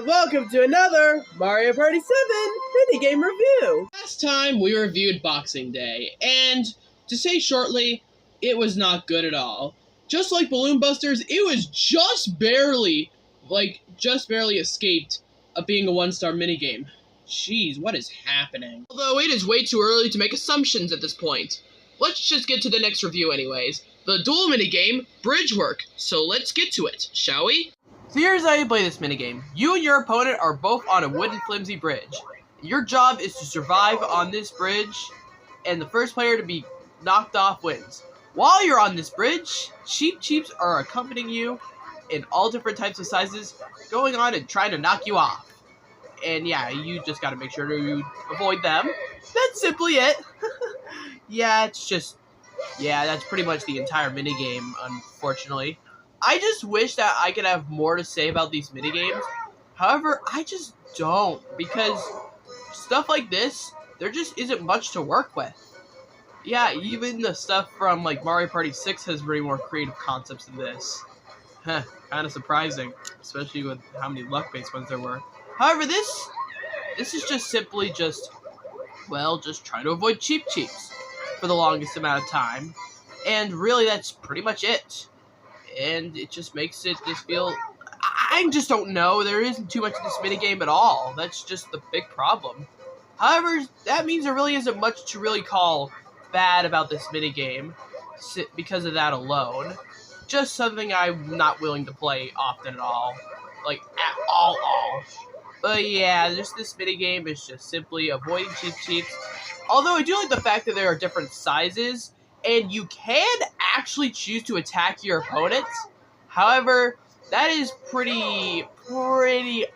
Welcome to another Mario Party 7 minigame review. Last time we reviewed Boxing Day, and to say shortly, it was not good at all. Just like Balloon Busters, it was just barely escaped of being a one-star minigame. Jeez, what is happening? Although it is way too early to make assumptions at this point. Let's just get to the next review anyways. The dual minigame, Bridge Work. So let's get to it, shall we? So here's how you play this minigame. You and your opponent are both on a wooden flimsy bridge. Your job is to survive on this bridge, and the first player to be knocked off wins. While you're on this bridge, Cheeps are accompanying you in all different types of sizes, going on and trying to knock you off. And yeah, you just gotta make sure to avoid them. That's simply it. That's pretty much the entire minigame, unfortunately. I just wish that I could have more to say about these minigames. However, I just don't, because stuff like this, there just isn't much to work with. Yeah, even the stuff from like Mario Party 6 has very more creative concepts than this. Kind of surprising, especially with how many luck-based ones there were. However, this is just simply just try to avoid Cheeps for the longest amount of time. And really, that's pretty much it. And it just makes it just feel... I just don't know. There isn't too much of this minigame at all. That's just the big problem. However, that means there really isn't much to really call bad about this minigame because of that alone. Just something I'm not willing to play often at all. Like, at all. But yeah, just this minigame is just simply avoiding Cheeps. Although I do like the fact that there are different sizes, and you can actually choose to attack your opponents. However, that is pretty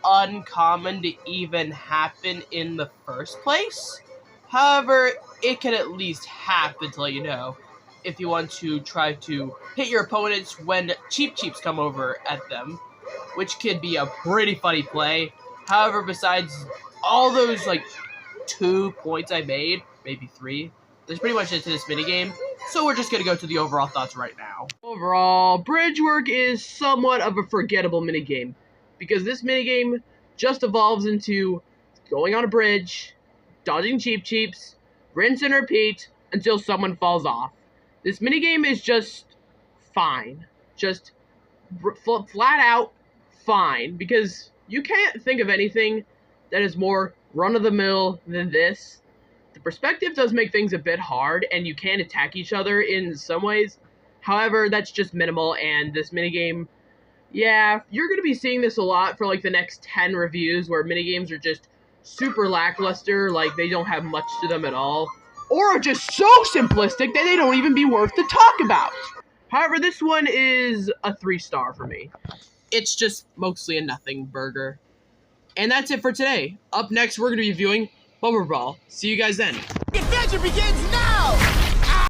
uncommon to even happen in the first place. However, it can at least happen to let you know if you want to try to hit your opponents when Cheeps come over at them, which could be a pretty funny play. However, besides all those, 2 points I made, maybe 3, there's pretty much it to this minigame. So we're just going to go to the overall thoughts right now. Overall, Bridge Work is somewhat of a forgettable minigame, because this minigame just evolves into going on a bridge, dodging Cheeps, rinse and repeat until someone falls off. This minigame is just fine. Just flat out fine, because you can't think of anything that is more run-of-the-mill than this. The perspective does make things a bit hard, and you can attack each other in some ways. However, that's just minimal, and this minigame, yeah, you're going to be seeing this a lot for the next 10 reviews, where minigames are just super lackluster, they don't have much to them at all, or are just so simplistic that they don't even be worth to talk about. However, this one is a 3-star for me. It's just mostly a nothing burger. And that's it for today. Up next, we're going to be reviewing Bubble Brawl. See you guys then. The adventure begins now!